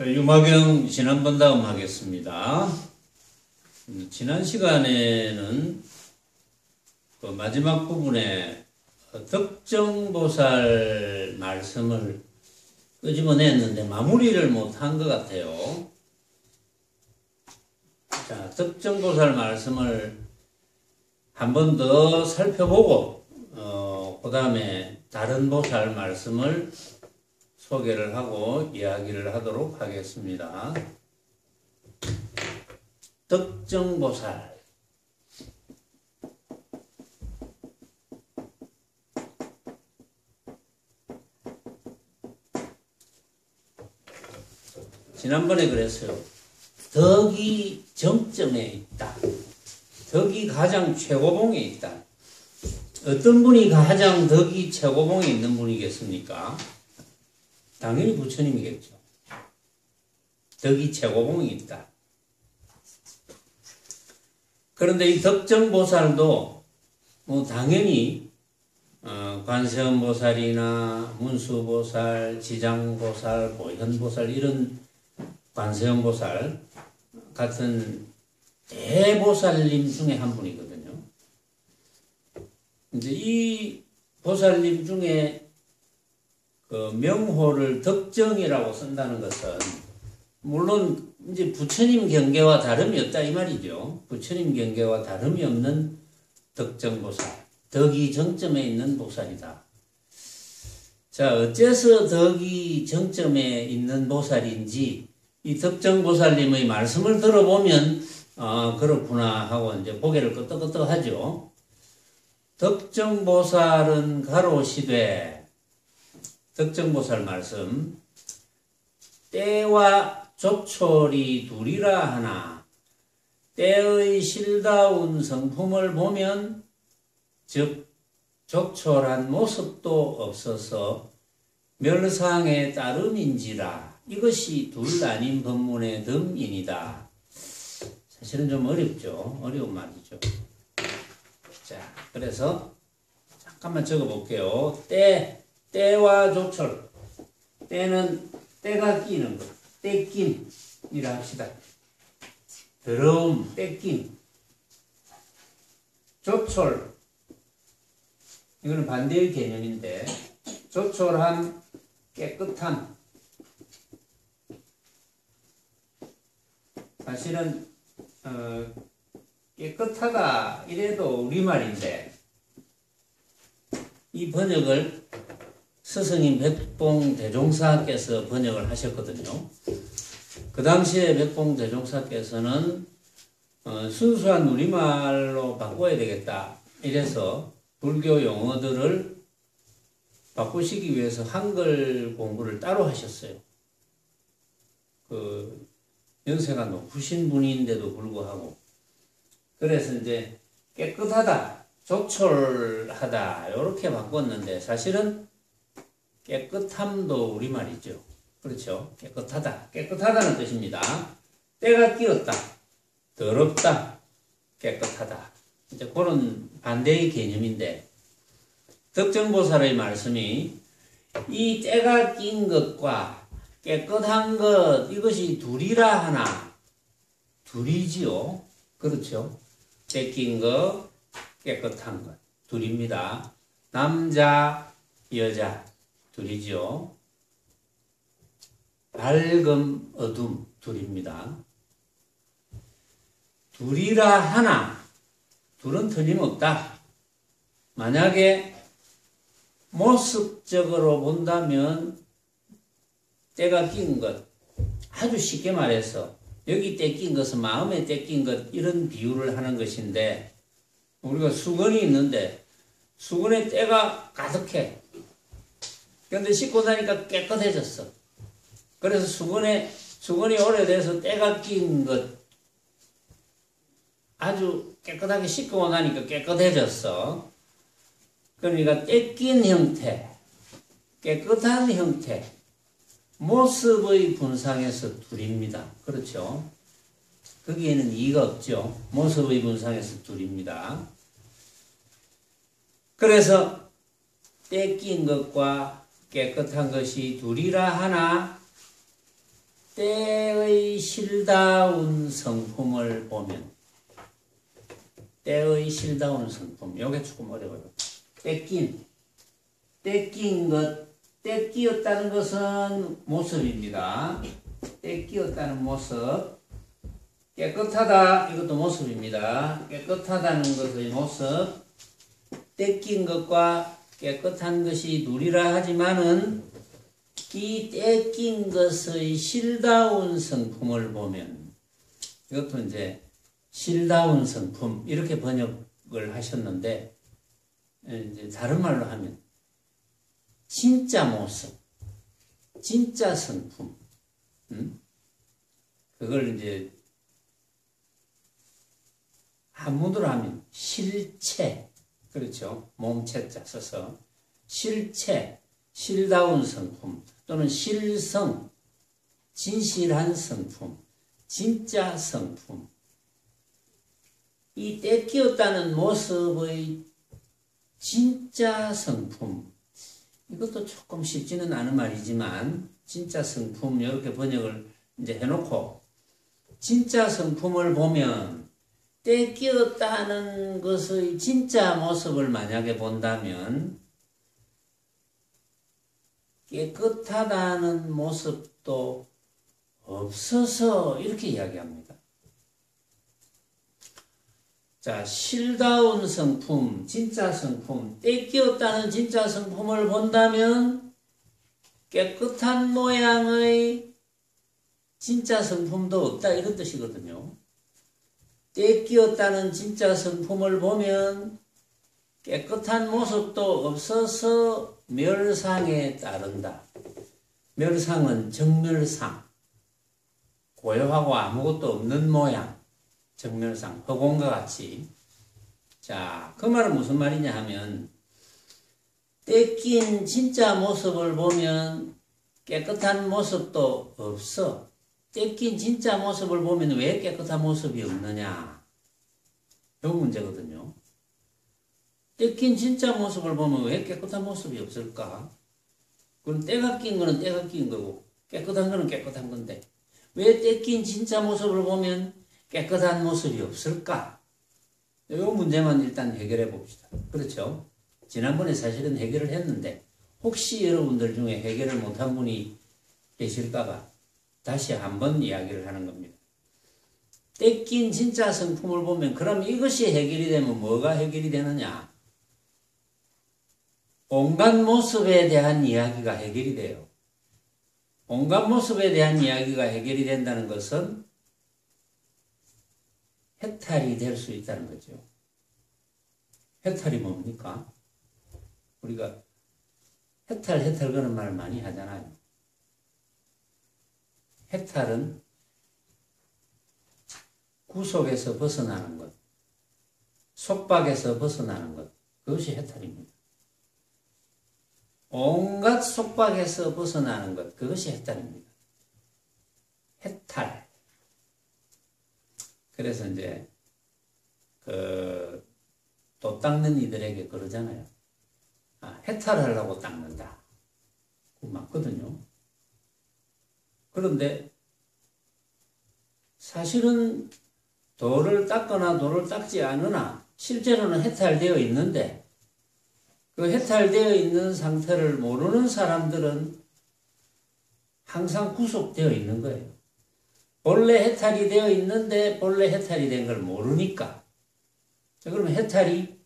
유마경 지난번 다음 하겠습니다. 지난 시간에는 그 마지막 부분에 덕정보살 말씀을 끄집어냈는데 마무리를 못한 것 같아요. 자, 덕정보살 말씀을 한 번 더 살펴보고 그 다음에 다른 보살 말씀을 소개를 하고 이야기를 하도록 하겠습니다. 덕정보살. 지난번에 그랬어요. 덕이 정점에 있다. 덕이 가장 최고봉에 있다. 어떤 분이 가장 덕이 최고봉에 있는 분이겠습니까? 당연히 부처님이겠죠. 덕이 최고봉이 있다. 그런데 이 덕정보살도 뭐 당연히 관세음보살이나 문수보살, 지장보살, 보현보살 이런 관세음보살 같은 대보살님 중에 한 분이거든요. 이제 이 보살님 중에 그 명호를 덕정이라고 쓴다는 것은 물론 이제 부처님 경계와 다름이 없다 이 말이죠. 부처님 경계와 다름이 없는 덕정보살, 덕이 정점에 있는 보살이다. 자, 어째서 덕이 정점에 있는 보살인지 이 덕정보살님의 말씀을 들어보면 그렇구나 하고 이제 고개를 끄덕끄덕 하죠. 덕정보살은 가로시되 덕정보살 말씀 때와 조철이 둘이라 하나 때의 실다운 성품을 보면 즉 조철한 모습도 없어서 멸상에 따름인지라 이것이 둘 아닌 법문의 덤이니다. 사실은 좀 어렵죠. 어려운 말이죠. 자, 그래서 잠깐만 적어 볼게요. 때와 조철. 때는 때가 끼는 것. 때낌이라 합시다. 더러움, 때낌. 조철. 이거는 반대의 개념인데, 조철함, 깨끗함. 사실은, 깨끗하다, 이래도 우리말인데, 이 번역을 스승님 백봉대종사께서 번역을 하셨거든요. 그 당시에 백봉대종사께서는 순수한 우리말로 바꿔야 되겠다. 이래서 불교 용어들을 바꾸시기 위해서 한글 공부를 따로 하셨어요. 그 연세가 높으신 분인데도 불구하고. 그래서 이제 깨끗하다, 조철하다 이렇게 바꿨는데 사실은 깨끗함도 우리말이죠. 그렇죠? 깨끗하다. 깨끗하다는 뜻입니다. 때가 끼었다. 더럽다. 깨끗하다. 이제 그런 반대의 개념인데 덕정보살의 말씀이 이 때가 낀 것과 깨끗한 것 이것이 둘이라 하나 둘이지요. 그렇죠? 때 낀 것, 깨끗한 것 둘입니다. 남자, 여자 둘이죠. 밝음, 어둠 둘입니다. 둘이라 하나 둘은 틀림없다. 만약에 모습적으로 본다면 때가 낀 것 아주 쉽게 말해서 여기 때 낀 것은 마음에 때 낀 것 이런 비유를 하는 것인데 우리가 수건이 있는데 수건에 때가 가득해. 그런데 씻고 나니까 깨끗해졌어. 그래서 수건이 오래돼서 때가 낀 것 아주 깨끗하게 씻고 나니까 깨끗해졌어. 그러니까 때 낀 형태, 깨끗한 형태, 모습의 분상에서 둘입니다. 그렇죠? 거기에는 이가 없죠. 모습의 분상에서 둘입니다. 그래서 때 낀 것과 깨끗한 것이 둘이라 하나 때의 실다운 성품을 보면, 때의 실다운 성품, 요게 조금 어려워요. 떼낀 것, 떼끼었다는 것은 모습입니다. 떼끼었다는 모습. 깨끗하다, 이것도 모습입니다. 깨끗하다는 것의 모습. 떼낀 것과 깨끗한 것이 누리라 하지만은 이 떼낀 것의 실다운 성품을 보면, 이것도 이제 실다운 성품, 이렇게 번역을 하셨는데, 이제 다른 말로 하면, 진짜 모습, 진짜 성품, 그걸 이제 한문으로 하면 실체, 그렇죠? 몸체자 써서 실체, 실다운 성품 또는 실성, 진실한 성품, 진짜 성품. 이 떼끼었다는 모습의 진짜 성품, 이것도 조금 쉽지는 않은 말이지만 진짜 성품 이렇게 번역을 이제 해놓고 진짜 성품을 보면 떼끼었다는 것의 진짜 모습을 만약에 본다면 깨끗하다는 모습도 없어서 이렇게 이야기합니다. 자, 실다운 성품, 진짜 성품, 떼끼었다는 진짜 성품을 본다면 깨끗한 모양의 진짜 성품도 없다 이런 뜻이거든요. 떼끼었다는 진짜 성품을 보면 깨끗한 모습도 없어서 멸상에 따른다. 멸상은 정멸상, 고요하고 아무것도 없는 모양, 정멸상, 허공과 같이. 자, 그 말은 무슨 말이냐 하면 떼낀 진짜 모습을 보면 깨끗한 모습도 없어. 떼낀 진짜 모습을 보면 왜 깨끗한 모습이 없느냐? 이 문제거든요. 떼낀 진짜 모습을 보면 왜 깨끗한 모습이 없을까? 그럼 때가 낀 거는 때가 낀 거고 깨끗한 거는 깨끗한 건데 왜 떼낀 진짜 모습을 보면 깨끗한 모습이 없을까? 이 문제만 일단 해결해 봅시다. 그렇죠? 지난번에 사실은 해결을 했는데 혹시 여러분들 중에 해결을 못한 분이 계실까봐 다시 한번 이야기를 하는 겁니다. 떼낀 진짜 성품을 보면 그럼 이것이 해결이 되면 뭐가 해결이 되느냐? 온갖 모습에 대한 이야기가 해결이 돼요. 온갖 모습에 대한 이야기가 해결이 된다는 것은 해탈이 될 수 있다는 거죠. 해탈이 뭡니까? 우리가 해탈 그런 말을 많이 하잖아요. 해탈은 구속에서 벗어나는 것, 속박에서 벗어나는 것, 그것이 해탈입니다. 온갖 속박에서 벗어나는 것, 그것이 해탈입니다. 해탈. 그래서 이제 또 닦는 이들에게 그러잖아요. 해탈하려고 닦는다. 그거 맞거든요. 그런데 사실은 돌을 닦거나 돌을 닦지 않으나 실제로는 해탈되어 있는데 그 해탈되어 있는 상태를 모르는 사람들은 항상 구속되어 있는 거예요. 본래 해탈이 되어 있는데 본래 해탈이 된 걸 모르니까. 자, 그러면 해탈이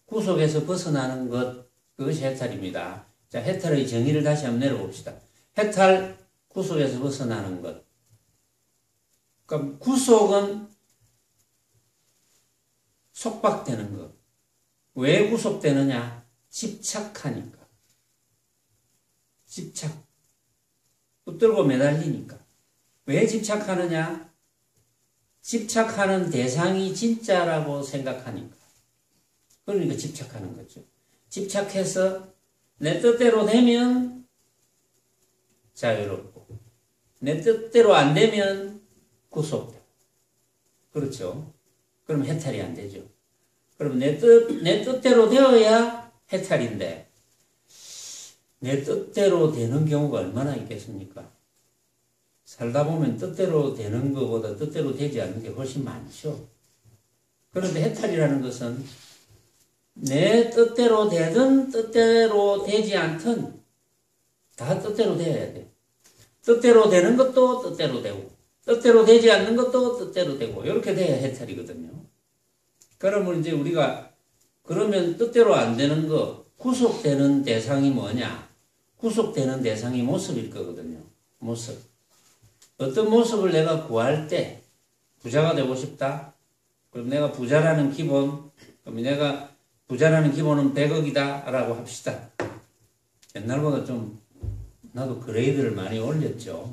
구속에서 벗어나는 것, 그것이 해탈입니다. 자, 해탈의 정의를 다시 한번 내려봅시다. 해탈, 구속에서 벗어나는 것. 그럼 구속은 속박되는 것. 왜 구속되느냐? 집착하니까. 집착. 붙들고 매달리니까. 왜 집착하느냐? 집착하는 대상이 진짜라고 생각하니까. 그러니까 집착하는 거죠. 집착해서 내 뜻대로 되면 자유롭고 내 뜻대로 안 되면 구속돼. 그렇죠? 그럼 해탈이 안 되죠. 그럼 내 뜻대로 되어야 해탈인데 내 뜻대로 되는 경우가 얼마나 있겠습니까? 살다 보면 뜻대로 되는 것보다 뜻대로 되지 않는 게 훨씬 많죠. 그런데 해탈이라는 것은 내 뜻대로 되든 뜻대로 되지 않든 다 뜻대로 돼야 돼. 뜻대로 되는 것도 뜻대로 되고 뜻대로 되지 않는 것도 뜻대로 되고 이렇게 돼야 해탈이거든요. 그러면 이제 우리가 그러면 뜻대로 안 되는 거 구속되는 대상이 뭐냐? 구속되는 대상이 모습일 거거든요. 모습. 어떤 모습을 내가 구할 때 부자가 되고 싶다? 그럼 내가 부자라는 기본, 그럼 내가 부자라는 기본은 100억이다 라고 합시다. 옛날보다 좀 나도 그레이드를 많이 올렸죠.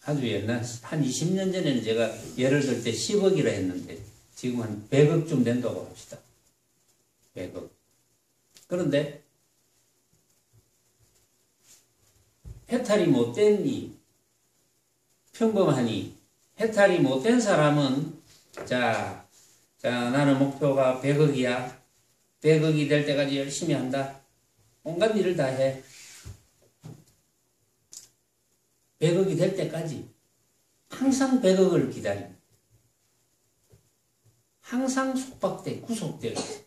아주 옛날 한 20년 전에는 제가 예를 들 때 10억이라 했는데 지금 한 100억쯤 된다고 합시다. 100억. 그런데 해탈이 못된 평범하니 해탈이 못된 사람은 자 나는 목표가 100억이야. 100억이 될 때까지 열심히 한다. 온갖 일을 다 해. 100억이 될 때까지 항상 100억을 기다립니다. 항상 속박돼, 구속되어 있어.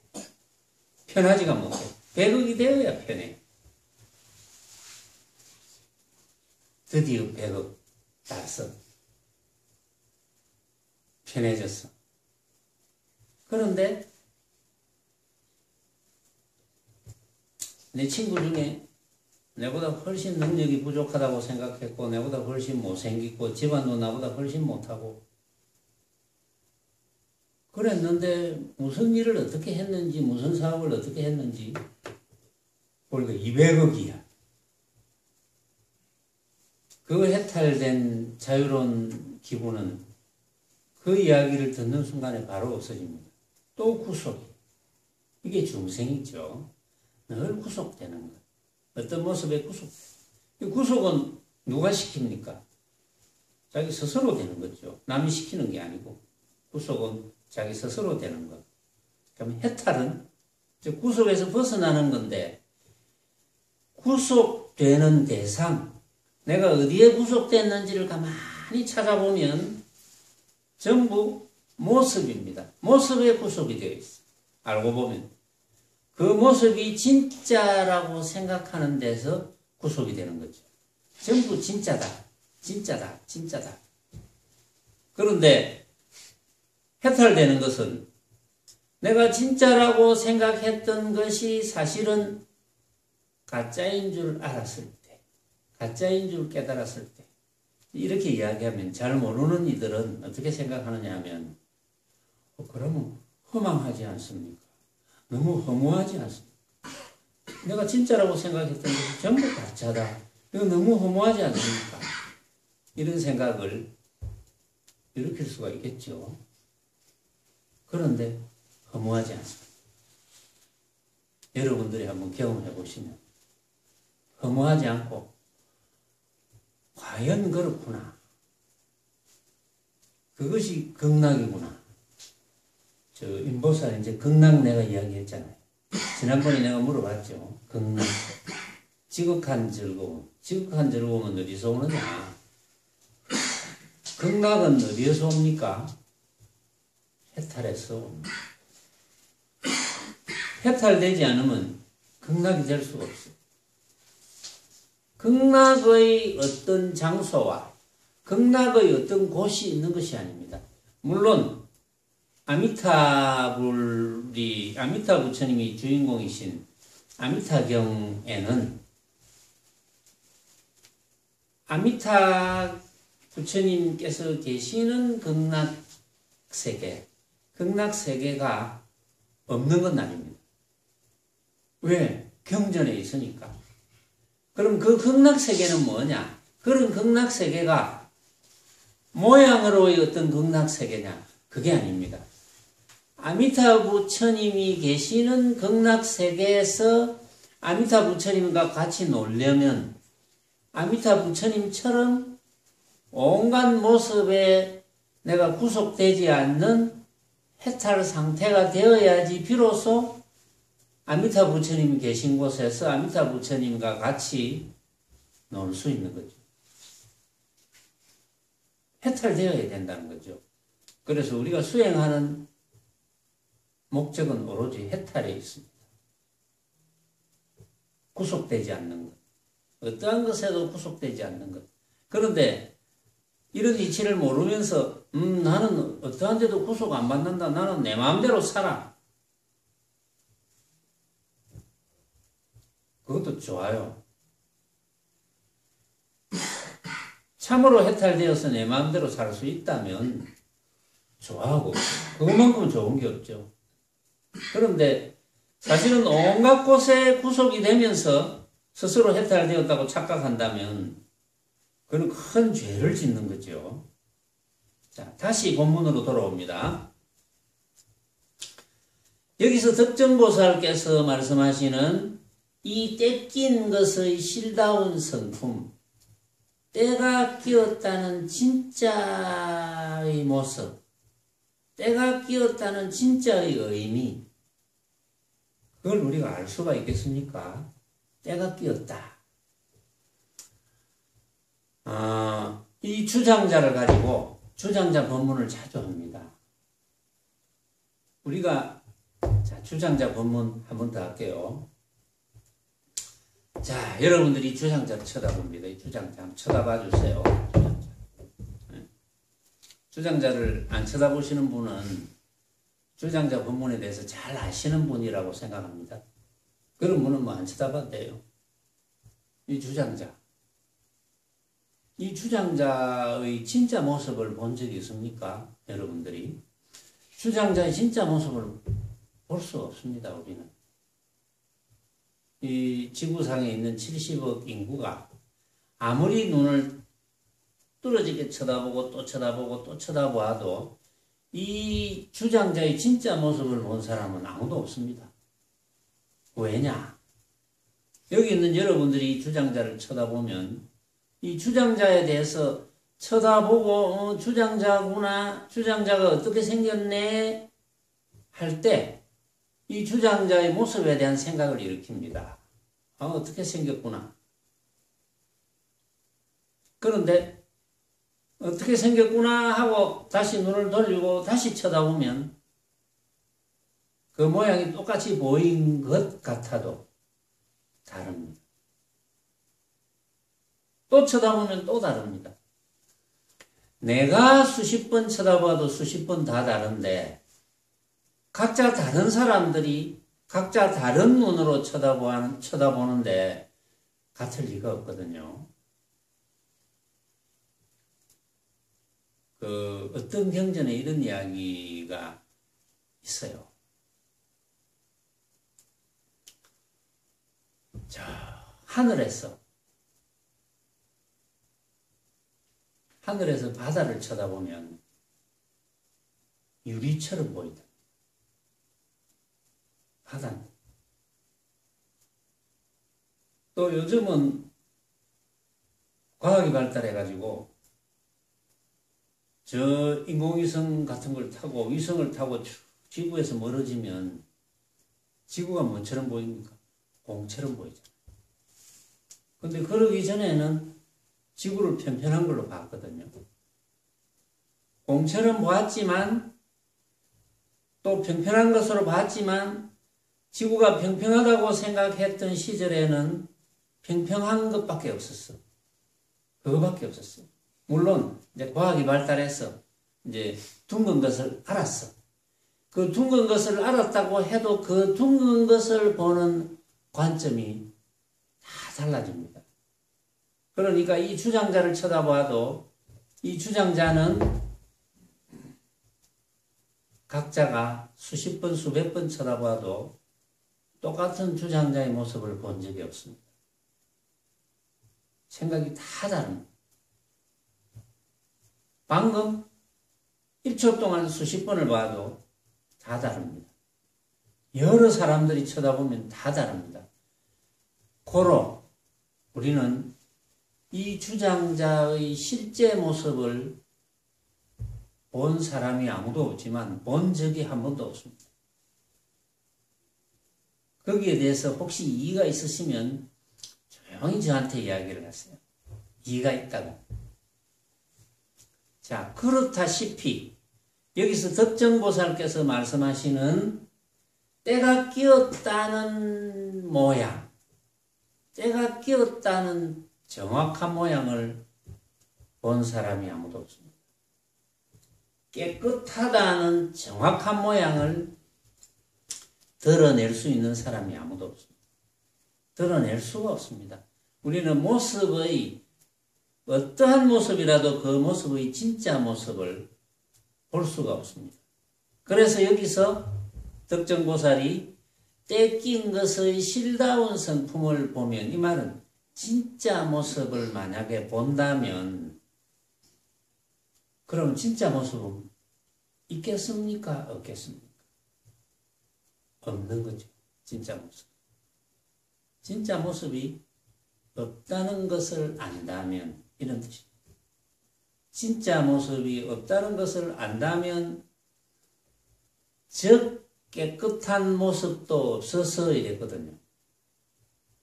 편하지가 못해. 100억이 되어야 편해. 드디어 100억 달성. 편해졌어. 그런데 내 친구 중에 내보다 훨씬 능력이 부족하다고 생각했고 내보다 훨씬 못생기고 집안도 나보다 훨씬 못하고 그랬는데 무슨 일을 어떻게 했는지 무슨 사업을 어떻게 했는지 보니까 200억이야. 그 해탈된 자유로운 기분은 그 이야기를 듣는 순간에 바로 없어집니다. 또 구속이. 이게 중생이죠. 늘 구속되는 것. 어떤 모습에 구속. 이 구속은 누가 시킵니까? 자기 스스로 되는 거죠. 남이 시키는 게 아니고. 구속은 자기 스스로 되는 것. 그럼 해탈은 구속에서 벗어나는 건데 구속되는 대상, 내가 어디에 구속됐는지를 가만히 찾아보면 전부 모습입니다. 모습에 구속이 되어 있어요. 알고 보면. 그 모습이 진짜라고 생각하는 데서 구속이 되는 거죠. 전부 진짜다. 진짜다. 진짜다. 그런데 해탈되는 것은 내가 진짜라고 생각했던 것이 사실은 가짜인 줄 알았을 때, 가짜인 줄 깨달았을 때, 이렇게 이야기하면 잘 모르는 이들은 어떻게 생각하느냐 하면, 그러면 허망하지 않습니까? 너무 허무하지 않습니까? 내가 진짜라고 생각했던 것이 전부 가짜다. 이거 너무 허무하지 않습니까? 이런 생각을 일으킬 수가 있겠죠. 그런데 허무하지 않습니다. 여러분들이 한번 경험해 보시면 허무하지 않고 과연 그렇구나. 그것이 극락이구나. 저 인보살 이제 극락 내가 이야기했잖아요. 지난번에 내가 물어봤죠. 극락. 지극한 즐거움. 지극한 즐거움은 어디서 오느냐? 극락은 어디에서 옵니까? 해탈에서 옵니다. 해탈되지 않으면 극락이 될 수가 없어요. 극락의 어떤 장소와 극락의 어떤 곳이 있는 것이 아닙니다. 물론 아미타 부처님이 주인공이신 아미타경에는 아미타 부처님께서 계시는 극락세계, 극락세계가 없는 건 아닙니다. 왜? 경전에 있으니까. 그럼 그 극락세계는 뭐냐? 그런 극락세계가 모양으로의 어떤 극락세계냐? 그게 아닙니다. 아미타 부처님이 계시는 극락세계에서 아미타 부처님과 같이 놀려면 아미타 부처님처럼 온갖 모습에 내가 구속되지 않는 해탈 상태가 되어야지 비로소 아미타 부처님이 계신 곳에서 아미타 부처님과 같이 놀 수 있는 거죠. 해탈되어야 된다는 거죠. 그래서 우리가 수행하는 목적은 오로지 해탈에 있습니다. 구속되지 않는 것. 어떠한 것에도 구속되지 않는 것. 그런데 이런 이치를 모르면서 나는 어떠한 데도 구속 안 받는다. 나는 내 마음대로 살아. 그것도 좋아요. 참으로 해탈되어서 내 마음대로 살 수 있다면 좋아하고 그것만큼은 좋은 게 없죠. 그런데 사실은 온갖 곳에 구속이 되면서 스스로 해탈되었다고 착각한다면 그건 큰 죄를 짓는 거죠. 자, 다시 본문으로 돌아옵니다. 여기서 덕정보살께서 말씀하시는 이 떼낀 것의 실다운 성품, 때가 끼었다는 진짜의 모습, 때가 끼었다는 진짜의 의미, 그걸 우리가 알 수가 있겠습니까? 때가 끼었다. 이 주장자를 가지고 주장자 법문을 자주 합니다. 우리가 자, 주장자 법문 한 번 더 할게요. 자, 여러분들이 주장자를 쳐다봅니다. 이 주장자 한번 쳐다봐 주세요. 주장자를 안 쳐다보시는 분은 주장자 법문에 대해서 잘 아시는 분이라고 생각합니다. 그런 분은 뭐 안 쳐다봐도 돼요. 이 주장자의 진짜 모습을 본 적이 있습니까? 여러분들이? 주장자의 진짜 모습을 볼 수 없습니다, 우리는. 이 지구상에 있는 70억 인구가 아무리 눈을 뚫어지게 쳐다보고 또 쳐다보고 또 쳐다봐도 이 주장자의 진짜 모습을 본 사람은 아무도 없습니다. 왜냐? 여기 있는 여러분들이 이 주장자를 쳐다보면 이 주장자에 대해서 쳐다보고 주장자구나, 주장자가 어떻게 생겼네 할 때 이 주장자의 모습에 대한 생각을 일으킵니다. 어떻게 생겼구나. 그런데 어떻게 생겼구나 하고 다시 눈을 돌리고 다시 쳐다보면 그 모양이 똑같이 보인 것 같아도 다릅니다. 또 쳐다보면 또 다릅니다. 내가 수십 번 쳐다봐도 수십 번 다 다른데 각자 다른 사람들이 각자 다른 눈으로 쳐다보는데 같을 리가 없거든요. 어떤 경전에 이런 이야기가 있어요. 자, 하늘에서 바다를 쳐다보면 유리처럼 보인다. 바다는. 또 요즘은 과학이 발달해가지고 저 인공위성 같은 걸 타고 위성을 타고 지구에서 멀어지면 지구가 뭐처럼 보입니까? 공처럼 보이잖아요. 근데 그러기 전에는 지구를 편편한 걸로 봤거든요. 공처럼 보았지만 또 평평한 것으로 봤지만 지구가 평평하다고 생각했던 시절에는 평평한 것밖에 없었어. 그거밖에 없었어. 물론 이제 과학이 발달해서 이제 둥근 것을 알았어. 그 둥근 것을 알았다고 해도 그 둥근 것을 보는 관점이 다 달라집니다. 그러니까 이 주장자를 쳐다봐도 이 주장자는 각자가 수십 번, 수백 번 쳐다봐도 똑같은 주장자의 모습을 본 적이 없습니다. 생각이 다 다릅니다. 방금 1초 동안 수십 번을 봐도 다 다릅니다. 여러 사람들이 쳐다보면 다 다릅니다. 고로 우리는 이 주장자의 실제 모습을 본 사람이 아무도 없지만 본 적이 한 번도 없습니다. 거기에 대해서 혹시 이의가 있으시면 조용히 저한테 이야기를 하세요. 이의가 있다고. 자, 그렇다시피 여기서 덕정보살께서 말씀하시는 때가 끼었다는 모양, 때가 끼었다는 정확한 모양을 본 사람이 아무도 없습니다. 깨끗하다는 정확한 모양을 드러낼 수 있는 사람이 아무도 없습니다. 드러낼 수가 없습니다. 우리는 모습의 어떠한 모습이라도 그 모습의 진짜 모습을 볼 수가 없습니다. 그래서 여기서 덕정보살이 때 낀 것의 실다운 성품을 보면, 이 말은 진짜 모습을 만약에 본다면 그럼 진짜 모습은 있겠습니까? 없겠습니까? 없는 거죠. 진짜 모습. 진짜 모습이 없다는 것을 안다면, 이런 뜻입니다. 진짜 모습이 없다는 것을 안다면 즉 깨끗한 모습도 없어서 이랬거든요.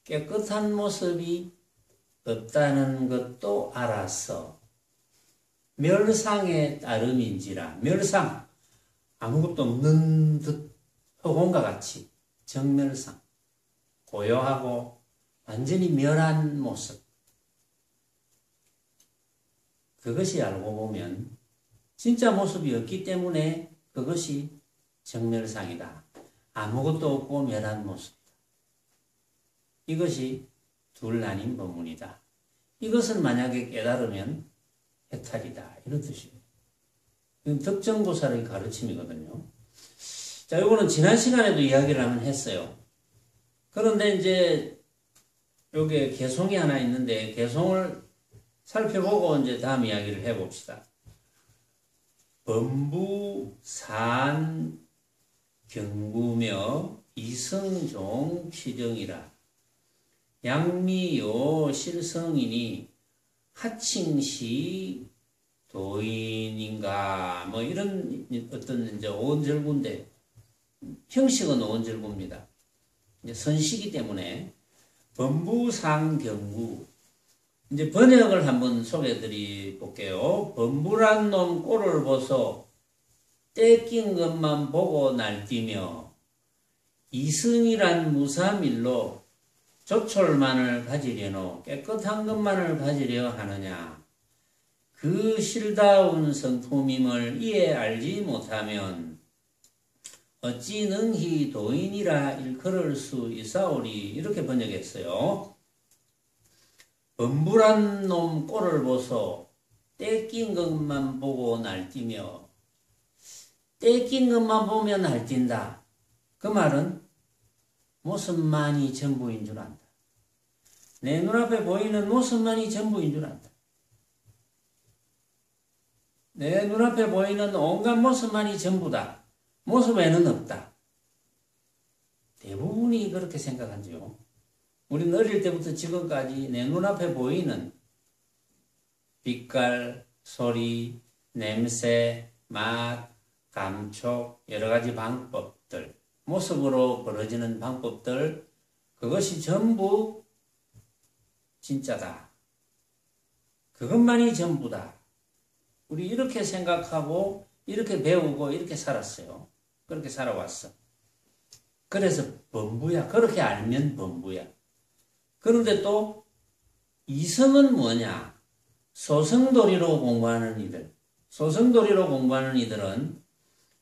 깨끗한 모습이 없다는 것도 알아서 멸상의 따름인지라, 멸상, 아무것도 없는 듯 허공과 같이 정멸상, 고요하고 완전히 멸한 모습, 그것이 알고 보면 진짜 모습이 없기 때문에 그것이 정멸상이다. 아무것도 없고 멸한 모습이다. 이것이 둘 나뉜 법문이다. 이것을 만약에 깨달으면 해탈이다. 이런 뜻이에요. 이건 덕정보살의 가르침이거든요. 자, 이거는 지난 시간에도 이야기를 한번 했어요. 그런데 이제 여기에 개송이 하나 있는데 개송을 살펴보고 이제 다음 이야기를 해봅시다. 범부산 경구며 이성종 취정이라 양미요 실성이니 하칭시 도인인가 뭐 이런 어떤 이제 오은절구인데 형식은 오은절구입니다. 이제 선시기 때문에 범부상 경구 이제 번역을 한번 소개해 볼게요. 범부란 놈 꼴을 보소 때 낀 것만 보고 날뛰며 이승이란 무사밀로 조촐만을 가지려노 깨끗한 것만을 가지려 하느냐. 그 실다운 성품임을 이에 알지 못하면 어찌 능히 도인이라 일컬을 수 있사오리. 이렇게 번역했어요. 범부란 놈 꼴을 보소 때 낀 것만 보고 날뛰며, 때 낀 것만 보면 날뛴다. 그 말은 모습만이 전부인 줄 안다. 내 눈앞에 보이는 모습만이 전부인 줄 안다. 내 눈앞에 보이는 온갖 모습만이 전부다. 모습에는 없다. 대부분이 그렇게 생각하죠. 우리는 어릴 때부터 지금까지 내 눈앞에 보이는 빛깔, 소리, 냄새, 맛, 감촉, 여러 가지 방법들, 모습으로 벌어지는 방법들, 그것이 전부 진짜다. 그것만이 전부다. 우리 이렇게 생각하고 이렇게 배우고 이렇게 살았어요. 그렇게 살아왔어. 그래서 범부야. 그렇게 알면 범부야. 그런데 또 이성은 뭐냐? 소성도리로 공부하는 이들. 소성도리로 공부하는 이들은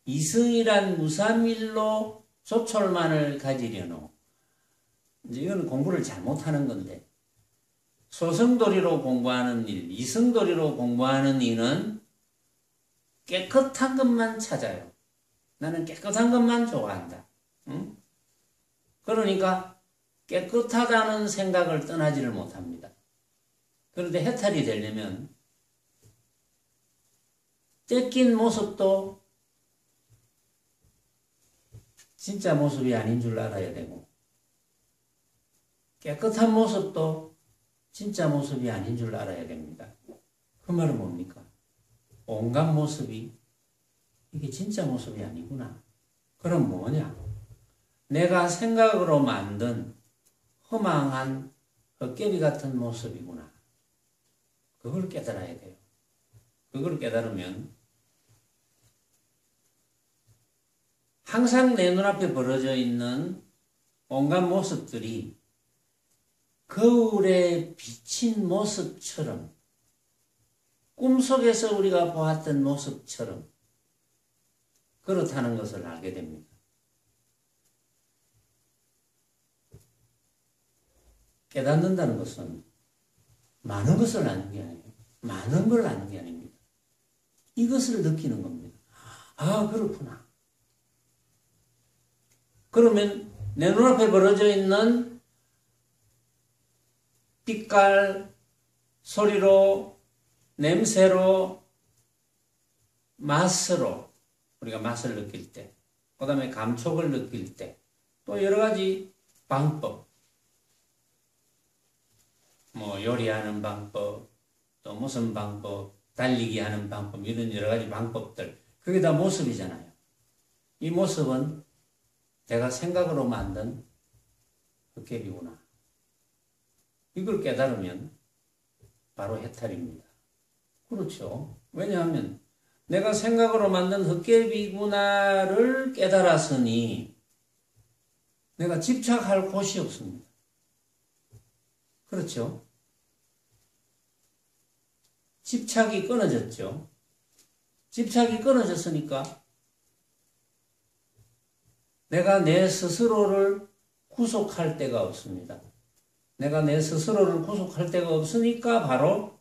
이성이란 무사밀로 조촐만을 가지려노. 이제 이건 공부를 잘못하는 건데, 소성도리로 공부하는 일, 이성도리로 공부하는 이는 깨끗한 것만 찾아요. 나는 깨끗한 것만 좋아한다. 응? 그러니까 깨끗하다는 생각을 떠나지를 못합니다. 그런데 해탈이 되려면 떼낀 모습도 진짜 모습이 아닌 줄 알아야 되고, 깨끗한 모습도 진짜 모습이 아닌 줄 알아야 됩니다. 그 말은 뭡니까? 온갖 모습이 이게 진짜 모습이 아니구나. 그럼 뭐냐? 내가 생각으로 만든 허망한 헛개비 같은 모습이구나. 그걸 깨달아야 돼요. 그걸 깨달으면 항상 내 눈앞에 벌어져 있는 온갖 모습들이 거울에 비친 모습처럼, 꿈속에서 우리가 보았던 모습처럼 그렇다는 것을 알게 됩니다. 깨닫는다는 것은 많은 것을 아는 게 아니에요. 많은 걸 아는 게 아닙니다. 이것을 느끼는 겁니다. 아, 그렇구나. 그러면 내 눈앞에 벌어져 있는 빛깔, 소리로, 냄새로, 맛으로 우리가 맛을 느낄 때, 그 다음에 감촉을 느낄 때, 또 여러 가지 방법, 뭐 요리하는 방법, 또 무슨 방법, 달리기 하는 방법, 이런 여러 가지 방법들, 그게 다 모습이잖아요. 이 모습은 내가 생각으로 만든 헛개비구나. 이걸 깨달으면 바로 해탈입니다. 그렇죠. 왜냐하면 내가 생각으로 만든 헛개비구나를 깨달았으니 내가 집착할 곳이 없습니다. 그렇죠. 집착이 끊어졌죠. 집착이 끊어졌으니까 내가 내 스스로를 구속할 데가 없습니다. 내가 내 스스로를 구속할 데가 없으니까 바로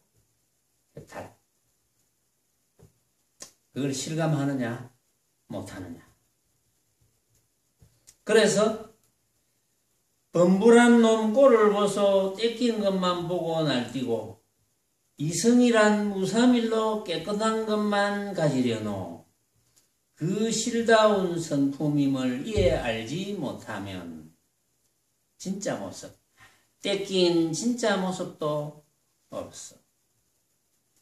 해탈. 그걸 실감하느냐 못하느냐. 그래서 범불한 놈 꼴을 보소 떼낀 것만 보고 날뛰고 이승이란 무사밀로 깨끗한 것만 가지려노. 그 실다운 성품임을 이에 알지 못하면 진짜 모습, 떼낀 진짜 모습도 없어.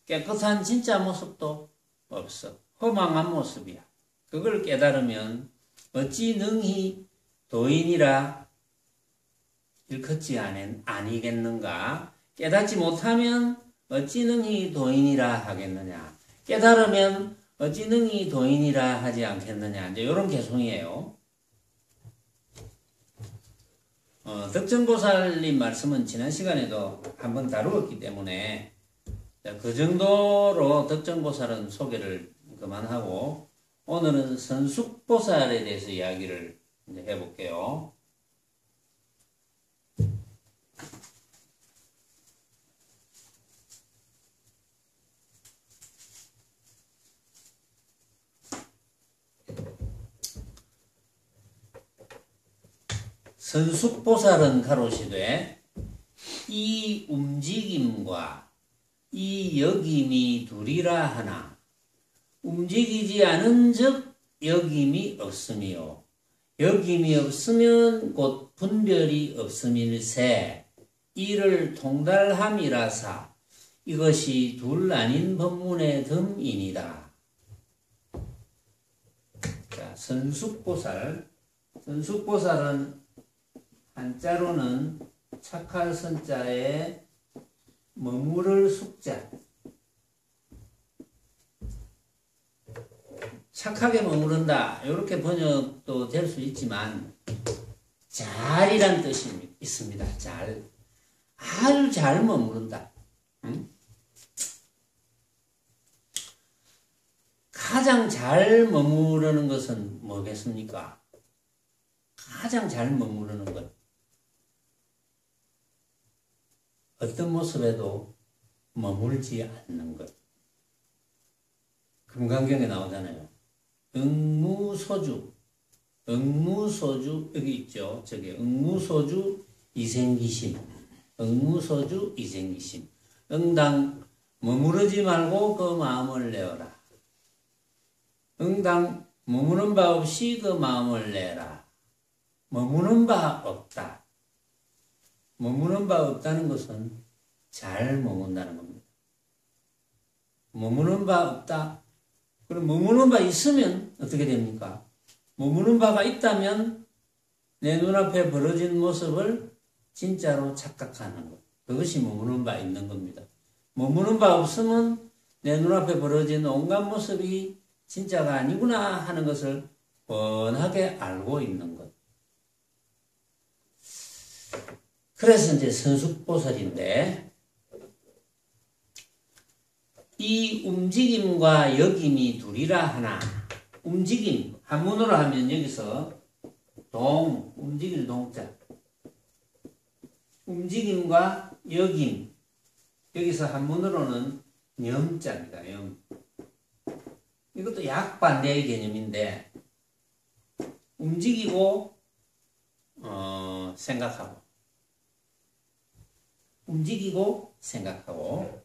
깨끗한 진짜 모습도 없어. 허망한 모습이야. 그걸 깨달으면 어찌 능히 도인이라 일컫지 아니겠는가? 깨닫지 못하면 어찌 능히 도인이라 하겠느냐? 깨달으면 어찌 능히 도인이라 하지 않겠느냐? 이제 이런 개송이에요. 덕정보살님 말씀은 지난 시간에도 한번 다루었기 때문에 그 정도로 덕정보살은 소개를 그만하고 오늘은 선숙보살에 대해서 이야기를 이제 해볼게요. 선숙보살은 가로시되 이 움직임과 이 여김이 둘이라 하나 움직이지 않은 즉 여김이 없으며 여김이 없으면 곧 분별이 없음일세 이를 통달함이라사 이것이 둘 아닌 법문의 덤이니라. 자, 선숙보살. 선숙보살은 한자로는 착할 선자에 머무를 숙자. 착하게 머무른다. 이렇게 번역도 될 수 있지만 잘이란 뜻이 있습니다. 잘. 아주 잘 머무른다. 응? 가장 잘 머무르는 것은 뭐겠습니까? 가장 잘 머무르는 것. 어떤 모습에도 머물지 않는 것. 금강경에 나오잖아요. 응무소주. 응무소주 여기 있죠. 저기 응무소주 이생기심. 응무소주 이생기심. 응당 머무르지 말고 그 마음을 내어라. 응당 머무는 바 없이 그 마음을 내라. 머무는 바 없다. 머무는 바 없다는 것은 잘 머문다는 겁니다. 머무는 바 없다. 그럼 머무는 바 있으면 어떻게 됩니까? 머무는 바가 있다면 내 눈앞에 벌어진 모습을 진짜로 착각하는 것. 그것이 머무는 바 있는 겁니다. 머무는 바 없으면 내 눈앞에 벌어진 온갖 모습이 진짜가 아니구나 하는 것을 뻔하게 알고 있는 것. 그래서 이제 선숙보살인데, 이 움직임과 여김이 둘이라 하나. 움직임, 한문으로 하면 여기서 움직일 동자. 움직임과 여김, 여기서 한문으로는 염자입니다. 염. 이것도 약반대의 개념인데, 움직이고 생각하고, 움직이고 생각하고,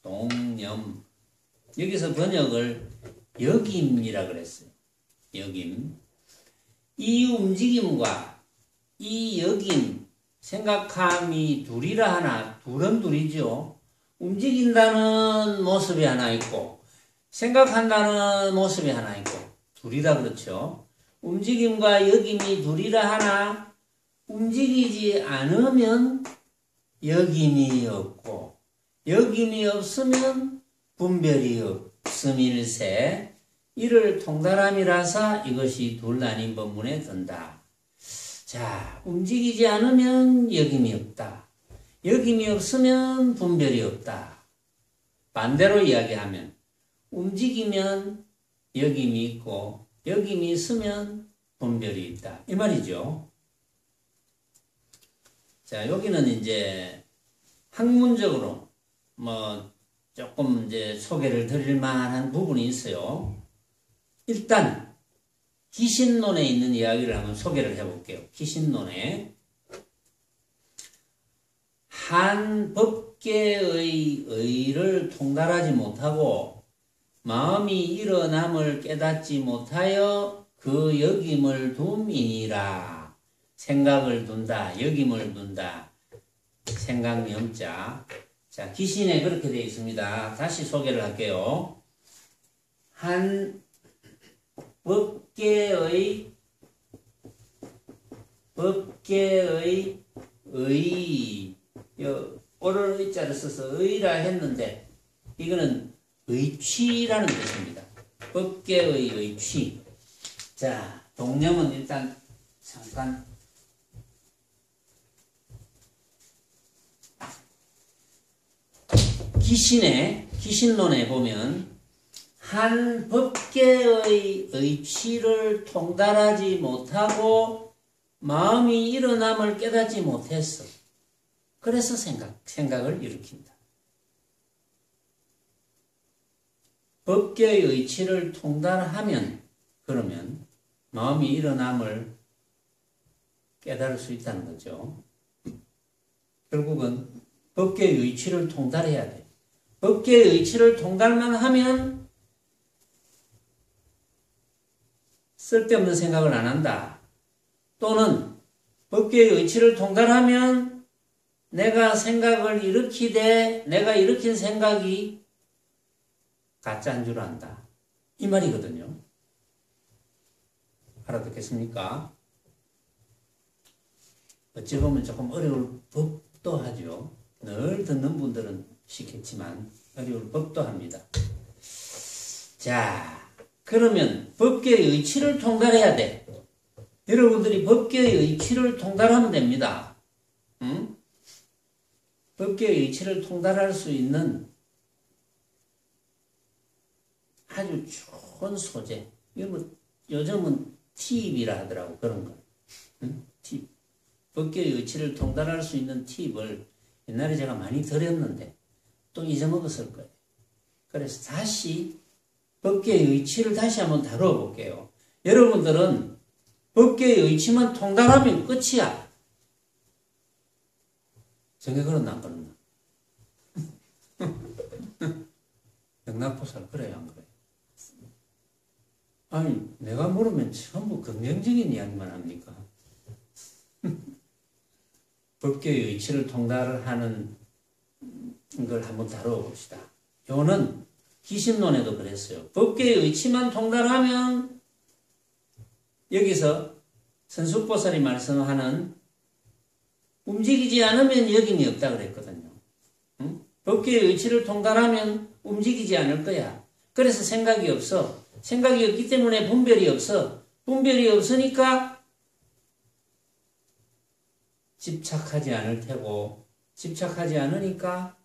동염. 여기서 번역을 여김이라 그랬어요. 여김. 이 움직임과 이 여김, 생각함이 둘이라 하나. 둘은 둘이죠. 움직인다는 모습이 하나 있고 생각한다는 모습이 하나 있고 둘이라 그렇죠. 움직임과 여김이 둘이라 하나. 움직이지 않으면 여김이 없고 여김이 없으면 분별이 없음일세. 이를 통달함이라서 이것이 둘 나뉜 법문에 든다. 자, 움직이지 않으면 여김이 없다. 여김이 없으면 분별이 없다. 반대로 이야기하면 움직이면 여김이 있고 여김이 있으면 분별이 있다. 이 말이죠. 자, 여기는 이제 학문적으로 조금 이제 소개를 드릴 만한 부분이 있어요. 일단 기신론에 있는 이야기를 한번 소개를 해볼게요. 기신론에 한 법계의 의를 통달하지 못하고 마음이 일어남을 깨닫지 못하여 그 여김을 둠이니라. 생각을 둔다, 여김을 둔다. 생각염자. 자, 기신에 그렇게 되어 있습니다. 다시 소개를 할게요. 한 법계의 의, 오를 의자를 써서 의라 했는데 이거는 의취라는 뜻입니다. 법계의 의취. 자, 동념은 일단 잠깐 기신론에 보면 한 법계의 의취를 통달하지 못하고 마음이 일어남을 깨닫지 못했어. 그래서 생각을 일으킨다. 법계의 의취를 통달하면 그러면 마음이 일어남을 깨달을 수 있다는 거죠. 결국은 법계의 의취를 통달해야 돼. 법계의 의취를 통달만 하면 쓸데없는 생각을 안 한다. 또는 법계의 의취를 통달하면 내가 생각을 일으키되 내가 일으킨 생각이 가짜인 줄 안다. 이 말이거든요. 알아듣겠습니까? 어찌 보면 조금 어려울 법도 하죠. 늘 듣는 분들은 쉽겠지만 어려울 법도 합니다. 자, 그러면 법계의 의취를 통달해야 돼. 여러분들이 법계의 의취를 통달하면 됩니다. 응? 법계의 의취를 통달할 수 있는 아주 좋은 소재. 요즘은 팁이라 하더라고, 그런 거. 응? 팁. 법계의 의취를 통달할 수 있는 팁을 옛날에 제가 많이 드렸는데 또 잊어먹었을 거예요. 그래서 다시 법계의 의취를 다시 한번 다루어 볼게요. 여러분들은 법계의 의취만 통달하면 끝이야. 정해 걸었나 안 걸었나? 영락보살 그래요 안 그래요? 아니 내가 물으면 전부 긍정적인 이야기만 합니까? 법계의 의취를 통달하는 걸 한번 다루어 봅시다. 요거는 기신론에도 그랬어요. 법계의 의취만 통달하면 여기서 선숙보살이 말씀하는 움직이지 않으면 여김이 없다 그랬거든요. 응? 법계의 의취를 통달하면 움직이지 않을 거야. 그래서 생각이 없어. 생각이 없기 때문에 분별이 없어. 분별이 없으니까 집착하지 않을 테고, 집착하지 않으니까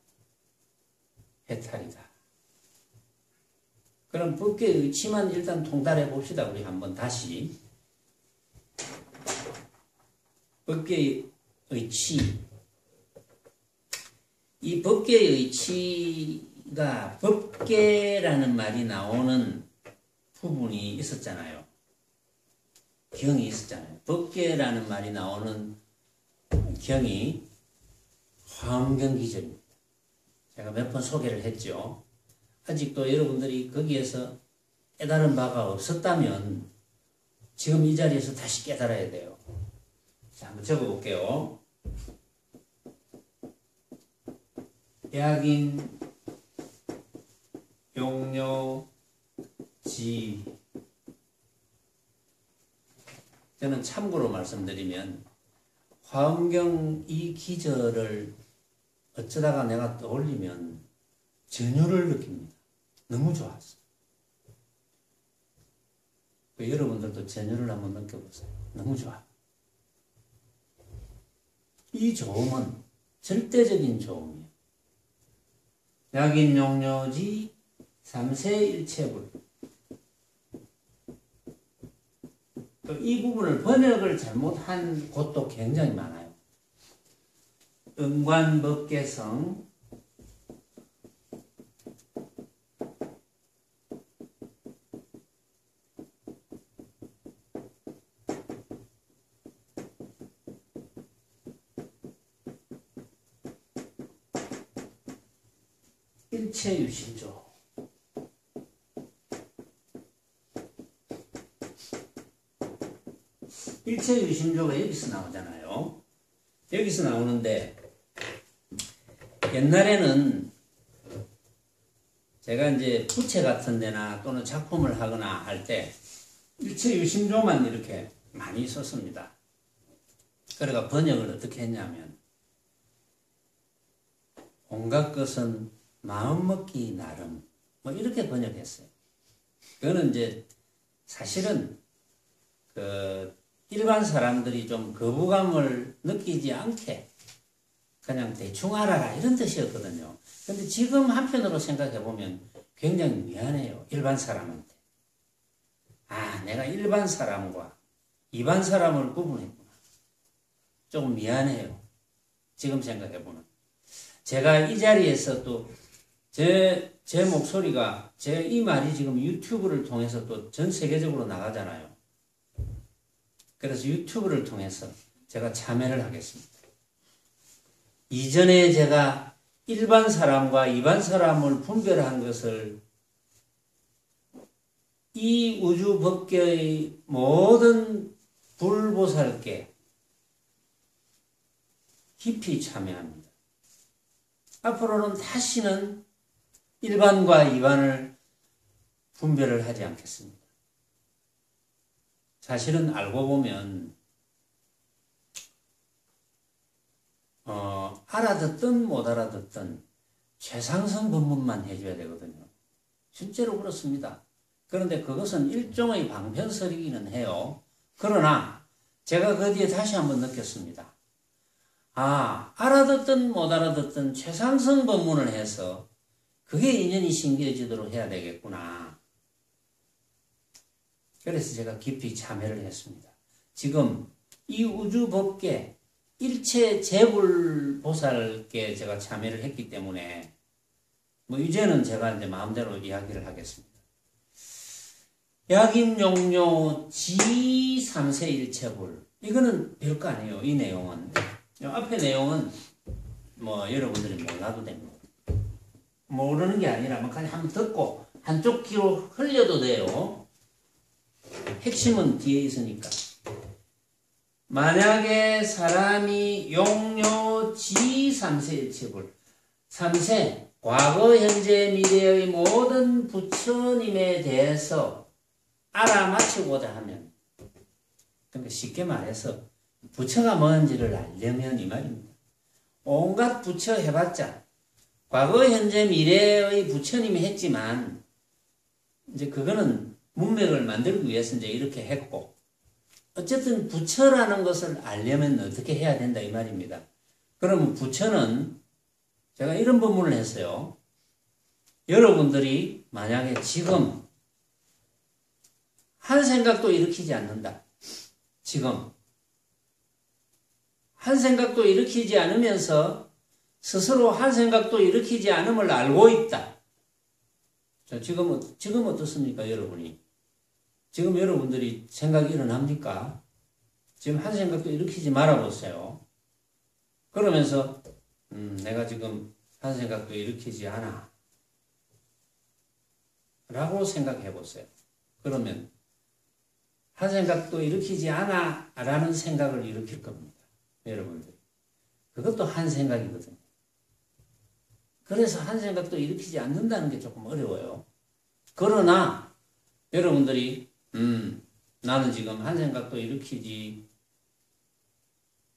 해탈이다. 그럼 법계의 의치만 일단 통달해 봅시다. 우리 한번 다시. 법계의 의치. 이 법계의 의치가 법계라는 말이 나오는 부분이 있었잖아요. 경이 있었잖아요. 법계라는 말이 나오는 경이 화엄경기절입니다. 제가 몇 번 소개를 했죠. 아직도 여러분들이 거기에서 깨달은 바가 없었다면 지금 이 자리에서 다시 깨달아야 돼요. 자, 한번 적어볼게요. 약인, 용료, 지. 저는 참고로 말씀드리면 화엄경 이 기절을 어쩌다가 내가 떠올리면 전율을 느낍니다. 너무 좋았어. 여러분들도 전율을 한번 느껴보세요. 너무 좋아. 이 조음은 절대적인 조음이에요. 약인 용료지 삼세일체불. 또 이 부분을 번역을 잘못한 곳도 굉장히 많아요. 응관법계성 일체유심조. 일체유심조가 여기서 나오잖아요. 여기서 나오는데 옛날에는 제가 이제 부채 같은 데나 또는 작품을 하거나 할 때 일체유심조만 이렇게 많이 썼습니다. 그래가 번역을 어떻게 했냐면 온갖 것은 마음먹기 나름 뭐 이렇게 번역했어요. 그거는 이제 사실은 그 일반 사람들이 좀 거부감을 느끼지 않게 그냥 대충 알아라 이런 뜻이었거든요. 근데 지금 한편으로 생각해 보면 굉장히 미안해요. 일반 사람한테. 아, 내가 일반 사람과 일반 사람을 구분했구나. 조금 미안해요. 지금 생각해 보면. 제가 이 자리에서 또 제 목소리가, 제 이 말이 지금 유튜브를 통해서 또 전 세계적으로 나가잖아요. 그래서 유튜브를 통해서 제가 참여를 하겠습니다. 이전에 제가 일반 사람과 일반 사람을 분별한 것을 이 우주 법계의 모든 불보살께 깊이 참여합니다. 앞으로는 다시는 일반과 이반을 분별을 하지 않겠습니다. 사실은 알고 보면 알아듣든 못 알아듣든 최상승 법문만 해줘야 되거든요. 실제로 그렇습니다. 그런데 그것은 일종의 방편설이기는 해요. 그러나 제가 그 뒤에 다시 한번 느꼈습니다. 아, 알아듣든 못 알아듣든 최상승 법문을 해서 그게 인연이 신겨지도록 해야 되겠구나. 그래서 제가 깊이 참여를 했습니다. 지금 이 우주 법계 일체 재불보살께 제가 참여를 했기 때문에 뭐 이제는 제가 이제 마음대로 이야기를 하겠습니다. 약인용료 지3세1체불 이거는 별거 아니에요. 이 내용은 앞에 내용은 뭐 여러분들이 몰라도 됩니다. 모르는 게 아니라 그냥 한번 듣고 한쪽 귀로 흘려도 돼요. 핵심은 뒤에 있으니까. 만약에 사람이 용료 지3세1체불 3세 과거 현재 미래의 모든 부처님에 대해서 알아맞히고자 하면, 그러니까 쉽게 말해서 부처가 뭔지를 알려면 이 말입니다. 온갖 부처 해봤자 과거, 현재, 미래의 부처님이 했지만, 이제 그거는 문맥을 만들기 위해서 이제 이렇게 했고, 어쨌든 부처라는 것을 알려면 어떻게 해야 된다 이 말입니다. 그러면 부처는 제가 이런 법문을 했어요. 여러분들이 만약에 지금 한 생각도 일으키지 않는다. 지금 한 생각도 일으키지 않으면서 스스로 한 생각도 일으키지 않음을 알고 있다. 자, 지금 어떻습니까, 여러분이? 지금 여러분들이 생각이 일어납니까? 지금 한 생각도 일으키지 말아보세요. 그러면서 내가 지금 한 생각도 일으키지 않아 라고 생각해 보세요. 그러면 한 생각도 일으키지 않아 라는 생각을 일으킬 겁니다. 여러분들. 그것도 한 생각이거든요. 그래서 한 생각도 일으키지 않는다는 게 조금 어려워요. 그러나 여러분들이 나는 지금 한 생각도 일으키지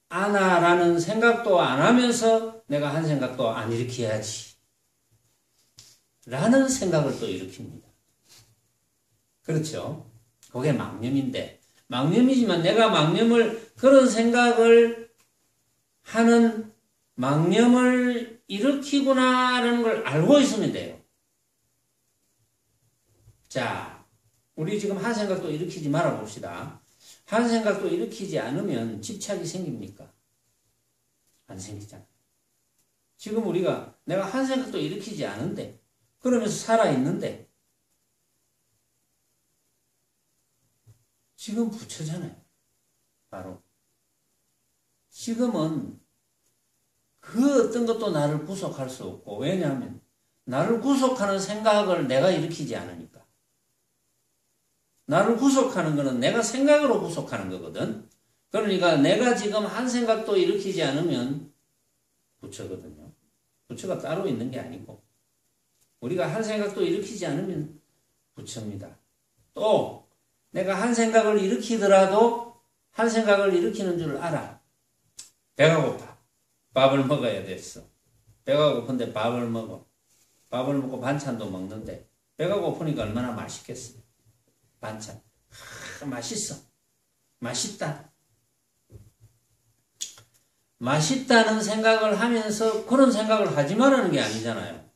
않아 라는 생각도 안 하면서 내가 한 생각도 안 일으켜야지 라는 생각을 또 일으킵니다. 그렇죠? 그게 망념인데, 망념이지만 내가 그런 생각을 하는 망념을 일으키구나라는 걸 알고 있으면 돼요. 자, 우리 지금 한 생각도 일으키지 말아 봅시다. 한 생각도 일으키지 않으면 집착이 생깁니까? 안 생기잖아요. 지금 우리가 내가 한 생각도 일으키지 않은데, 그러면서 살아있는데, 지금 부처잖아요. 바로. 지금은 그 어떤 것도 나를 구속할 수 없고, 왜냐하면 나를 구속하는 생각을 내가 일으키지 않으니까. 나를 구속하는 것은 내가 생각으로 구속하는 거거든. 그러니까 내가 지금 한 생각도 일으키지 않으면 부처거든요. 부처가 따로 있는 게 아니고, 우리가 한 생각도 일으키지 않으면 부처입니다. 또 내가 한 생각을 일으키더라도 한 생각을 일으키는 줄 알아. 배가 고파. 밥을 먹어야 됐어. 배가 고픈데 밥을 먹어. 밥을 먹고 반찬도 먹는데 배가 고프니까 얼마나 맛있겠어. 반찬. 맛있어. 맛있다. 맛있다는 생각을 하면서 그런 생각을 하지 말라는 게 아니잖아요.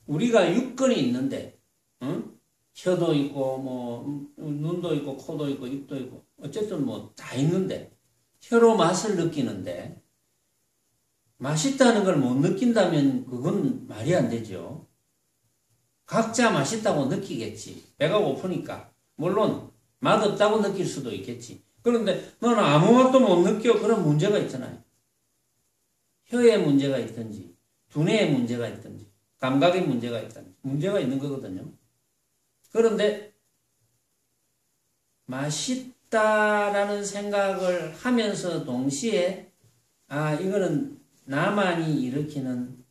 우리가 육근이 있는데, 응? 혀도 있고, 눈도 있고, 코도 있고, 입도 있고, 어쨌든 다 있는데, 혀로 맛을 느끼는데, 맛있다는 걸 못 느낀다면 그건 말이 안 되죠. 각자 맛있다고 느끼겠지. 배가 고프니까. 물론, 맛없다고 느낄 수도 있겠지. 그런데 너는 아무 맛도 못 느껴. 그런 문제가 있잖아요. 혀에 문제가 있든지, 두뇌에 문제가 있든지, 감각에 문제가 있든지, 문제가 있는 거거든요. 그런데 맛있다라는 생각을 하면서 동시에 이거는 나만이 일으키는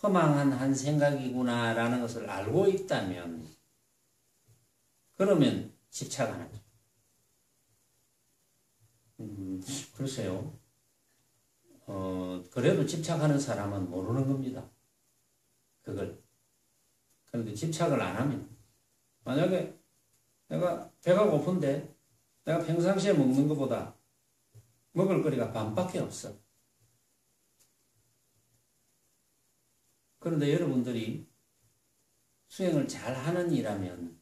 허망한 한 생각이구나라는 것을 알고 있다면 그러면 집착 안 하죠. 글쎄요. 그래도 집착하는 사람은 모르는 겁니다. 그걸. 그런데 집착을 안 하면, 만약에 내가 배가 고픈데 내가 평상시에 먹는 것보다 먹을 거리가 반밖에 없어. 그런데 여러분들이 수행을 잘 하는 이라면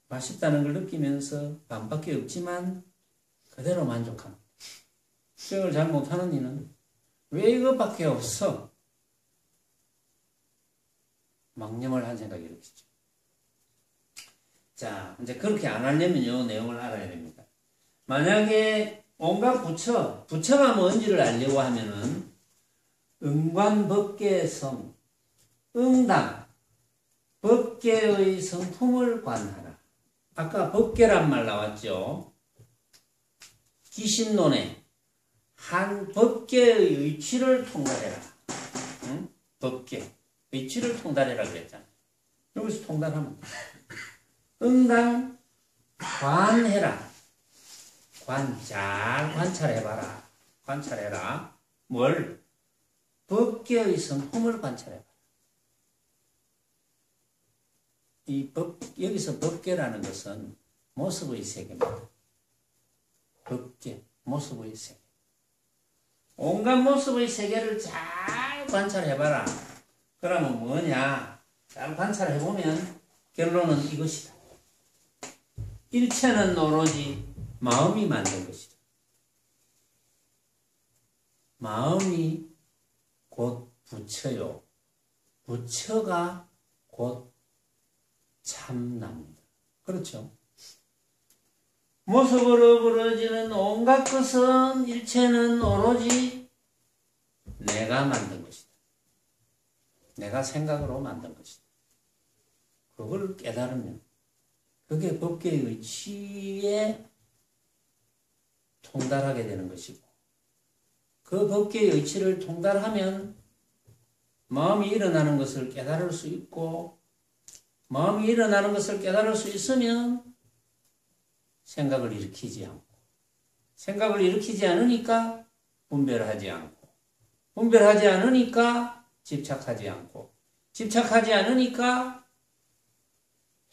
맛있다는 걸 느끼면서 반밖에 없지만 그대로 만족합니다. 수행을 잘 못하는 이는 왜 이것밖에 없어? 망념을 한 생각이 일으키죠. 자, 이제 그렇게 안 하려면 이 내용을 알아야 됩니다. 만약에 온갖 부처가 뭔지를 알려고 하면은 응관법계성, 응당, 법계의 성품을 관하라. 아까 법계란 말 나왔죠. 기신론에 한 법계의 의취를 통달해라. 응? 법계. 의취를 통달해라 그랬잖아요. 여기서 통달하면 응당 관해라. 잘 관찰해봐라. 관찰해라. 뭘? 법계의 성품을 관찰해봐. 여기서 법계라는 것은 모습의 세계입니다. 법계, 모습의 세계. 온갖 모습의 세계를 잘 관찰해봐라. 그러면 뭐냐? 잘 관찰해보면 결론은 이것이다. 일체는 오로지 마음이 만든 것이다. 마음이 곧 부처요. 부처가 곧 참나입니다. 그렇죠? 모습으로 벌어지는 온갖 것은 일체는 오로지 내가 만든 것이다. 내가 생각으로 만든 것이다. 그걸 깨달으면 그게 법계의 의치에 통달하게 되는 것이고, 그 법계의 의치를 통달하면 마음이 일어나는 것을 깨달을 수 있고, 마음이 일어나는 것을 깨달을 수 있으면 생각을 일으키지 않고, 생각을 일으키지 않으니까 분별하지 않고, 분별하지 않으니까 집착하지 않고, 집착하지 않으니까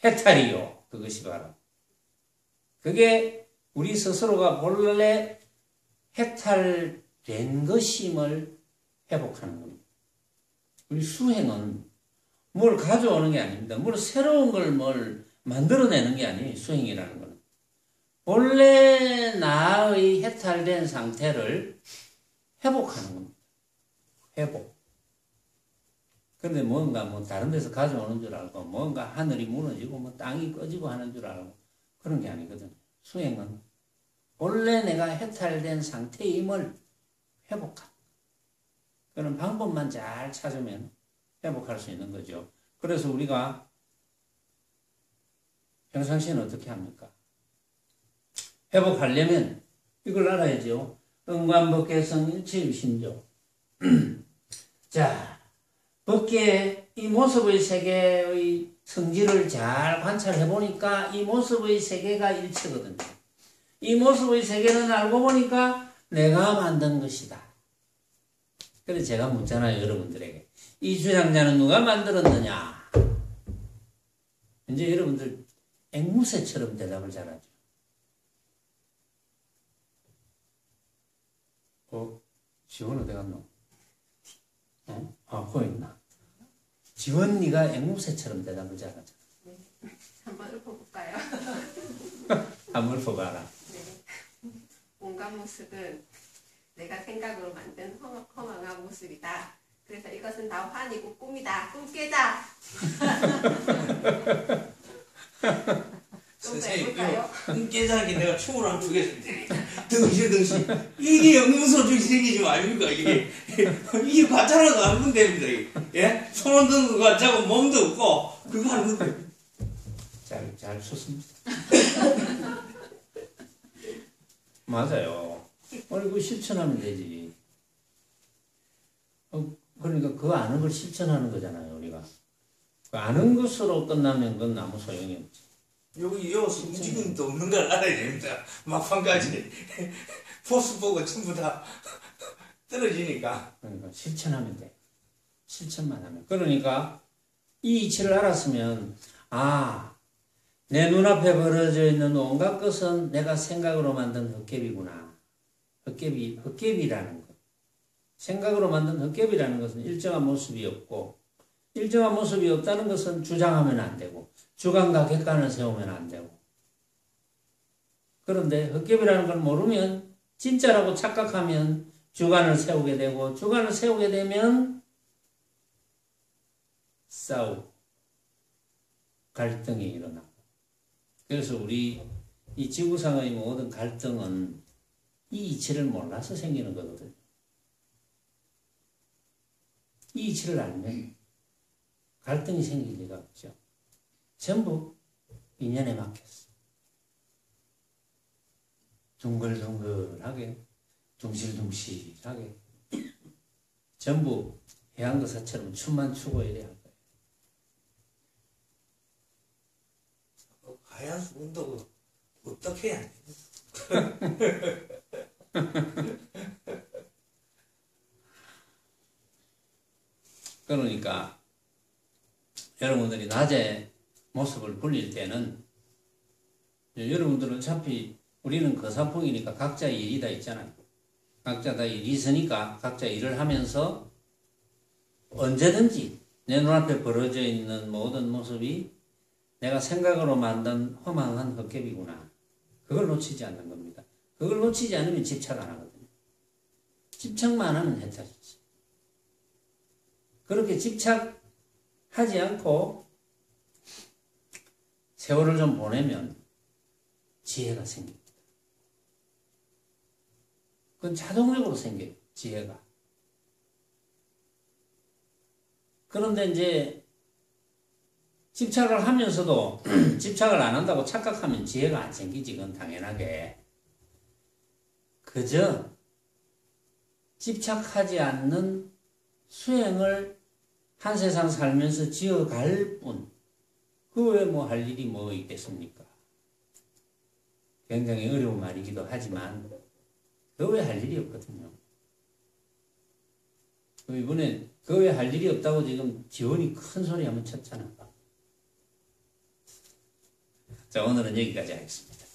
해탈이요. 그것이 바로 그게 우리 스스로가 본래 해탈된 것임을 회복하는 겁니다. 우리 수행은 뭘 가져오는 게 아닙니다. 뭘 새로운 걸 뭘 만들어내는 게 아니에요. 수행이라는 건 본래 나의 해탈된 상태를 회복하는 겁니다. 회복. 그런데 뭔가 뭐 다른 데서 가져오는 줄 알고, 뭔가 하늘이 무너지고 뭐 땅이 꺼지고 하는 줄 알고, 그런 게 아니거든요. 수행은 본래 내가 해탈된 상태임을 회복하는 그런 방법만 잘 찾으면 회복할 수 있는 거죠. 그래서 우리가 평상시에는 어떻게 합니까? 회복하려면 이걸 알아야죠. 응관법계성 일체유신조. 자, 법계의 이 모습의 세계의 성질을 잘 관찰해 보니까 이 모습의 세계가 일체거든요. 이 모습의 세계는 알고 보니까 내가 만든 것이다. 그래서 제가 묻잖아요, 여러분들에게. 이 주장자는 누가 만들었느냐? 이제 여러분들 앵무새처럼 대답을 잘하죠. 지원 어디 갔노? 거기 있나? 지원이가 앵무새처럼 대답을 잘하잖아. 네. 한번 읊어볼까요? 한번 읊어봐라. 네. 온갖 모습은 내가 생각으로 만든 허망한 모습이다. 그래서 이것은 다 환이고 꿈이다. 꿈 깨자. 선생님, 꿈 깨자기 내가 춤을 한번 추겠습니다. 덩실덩실. 이게 영문소중이 생기지 아닙니까, 이게. 이게 관찰하고 하면 됩니다, 이게. 예? 손은 든 거 같자고 몸도 없고, 그거 하는 건데. 잘 쳤습니다. 맞아요. 그거 실천하면 되지. 그러니까 그 아는 걸 실천하는 거잖아요, 우리가. 그 아는 것으로 끝나면 그건 아무 소용이 없지. 여기 여기서 움직임도 없는 걸 알아야 됩니다. 막판까지. 포스 보고 전부 다 떨어지니까. 그러니까 실천하면 돼. 실천만 하면. 그러니까 이 이치를 알았으면, 내 눈앞에 벌어져 있는 온갖 것은 내가 생각으로 만든 헛개비구나. 헛개비라는 것. 생각으로 만든 헛개비라는 것은 일정한 모습이 없고, 일정한 모습이 없다는 것은 주장하면 안 되고, 주관과 객관을 세우면 안 되고. 그런데 헛개비라는 걸 모르면, 진짜라고 착각하면 주관을 세우게 되고, 주관을 세우게 되면 싸우고, 갈등이 일어나고. 그래서 우리 이 지구상의 모든 갈등은 이 이치를 몰라서 생기는 거거든요. 이 이치를 알면 갈등이 생길 리가 없죠. 전부 인연에 맡겼어. 둥글둥글하게, 둥실둥실하게 전부 해양거사처럼 춤만 추고 이래야 할 거예요. 하얀 운동 어떻게 해야 돼? 그러니까 여러분들이 낮에 모습을 불릴 때는 여러분들은 어차피 우리는 거사풍이니까 각자의 일이 다 있잖아요. 각자 다 일이 있으니까 각자 일을 하면서 언제든지 내 눈앞에 벌어져 있는 모든 모습이 내가 생각으로 만든 허망한 헛개비구나. 그걸 놓치지 않는 겁니다. 그걸 놓치지 않으면 집착 안 하거든요. 집착만 하면 해탈이지. 그렇게 집착하지 않고 세월을 좀 보내면 지혜가 생깁니다. 그건 자동적으로 생겨요. 지혜가. 그런데 이제 집착을 하면서도 집착을 안 한다고 착각하면 지혜가 안 생기지. 그건 당연하게. 그저 집착하지 않는 수행을 한 세상 살면서 지어갈 뿐. 그 외에 뭐 할 일이 뭐 있겠습니까? 굉장히 어려운 말이기도 하지만 그 외에 할 일이 없거든요. 이번에 그 외에 할 일이 없다고 지금 지원이 큰 소리 한번 쳤잖아. 자, 오늘은 여기까지 하겠습니다.